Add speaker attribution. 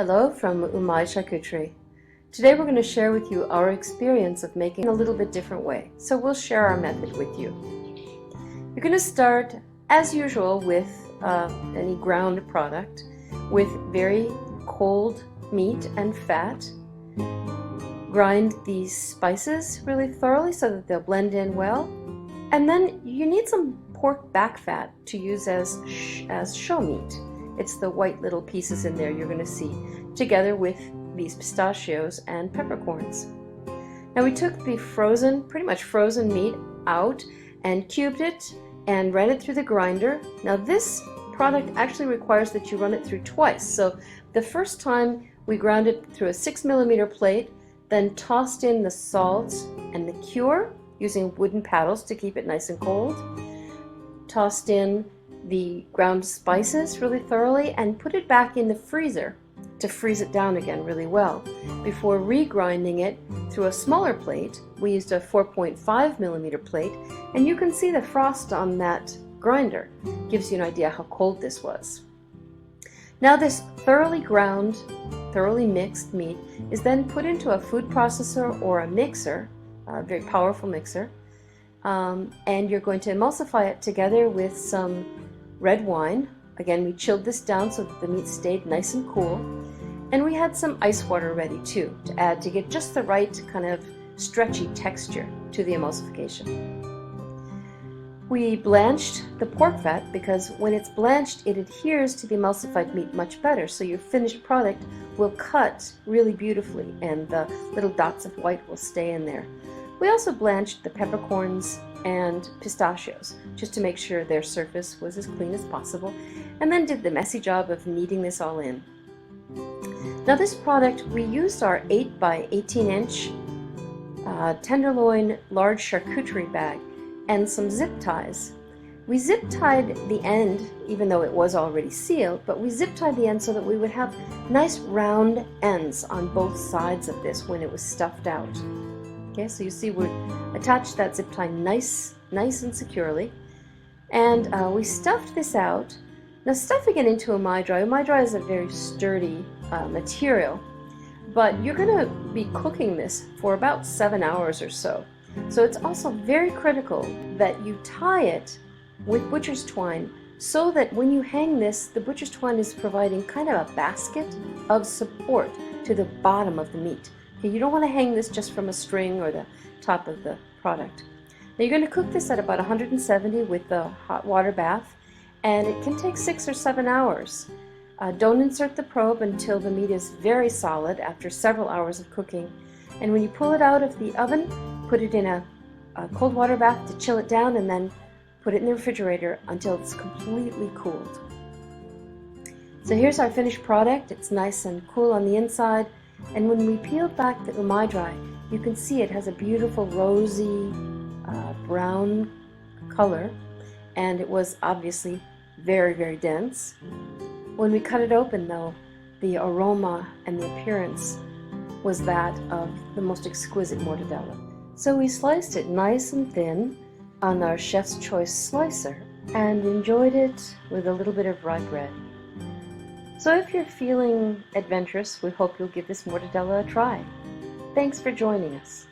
Speaker 1: Hello from MAIS Charcuterie. Today we're going to share with you our experience of making a little bit different way. So we'll share our method with you. You're going to start as usual with any ground product with very cold meat and fat. Grind these spices really thoroughly so that they'll blend in well. And then you need some pork back fat to use as show meat. It's the white little pieces in there you're going to see, together with these pistachios and peppercorns. Now we took the pretty much frozen meat out and cubed it and ran it through the grinder. Now this product actually requires that you run it through twice. So the first time we ground it through a 6mm plate, then tossed in the salt and the cure using wooden paddles to keep it nice and cold. Tossed in the ground spices really thoroughly and put it back in the freezer to freeze it down again really well. Before regrinding it through a smaller plate, we used a 4.5mm plate, and you can see the frost on that grinder. Gives you an idea how cold this was. Now this thoroughly ground, thoroughly mixed meat is then put into a food processor or a mixer, a very powerful mixer, and you're going to emulsify it together with some red wine. Again, we chilled this down so that the meat stayed nice and cool, and we had some ice water ready too to add to get just the right kind of stretchy texture to the emulsification. We blanched the pork fat because when it's blanched it adheres to the emulsified meat much better, so your finished product will cut really beautifully and the little dots of white will stay in there. We also blanched the peppercorns and pistachios just to make sure their surface was as clean as possible, and then did the messy job of kneading this all in. Now this product, we used our 8 by 18 inch tenderloin large charcuterie bag and some zip ties. We zip tied the end, even though it was already sealed, but we zip tied the end so that we would have nice round ends on both sides of this when it was stuffed out. Okay, so you see we attached that zip tie nice and securely, and we stuffed this out. Now stuffing it into a MAIS is a very sturdy material, but you're going to be cooking this for about 7 hours or so. So it's also very critical that you tie it with butcher's twine so that when you hang this, the butcher's twine is providing kind of a basket of support to the bottom of the meat. Okay, you don't want to hang this just from a string or the top of the product. Now you're going to cook this at about 170 with the hot water bath, and it can take 6 or 7 hours. Don't insert the probe until the meat is very solid after several hours of cooking. And when you pull it out of the oven, put it in a cold water bath to chill it down, and then put it in the refrigerator until it's completely cooled. So here's our finished product. It's nice and cool on the inside. And when we peeled back the MAIS, you can see it has a beautiful rosy brown color, and it was obviously very dense. When we cut it open though, the aroma and the appearance was that of the most exquisite mortadella. So we sliced it nice and thin on our chef's choice slicer and enjoyed it with a little bit of rye bread. So if you're feeling adventurous, we hope you'll give this mortadella a try. Thanks for joining us.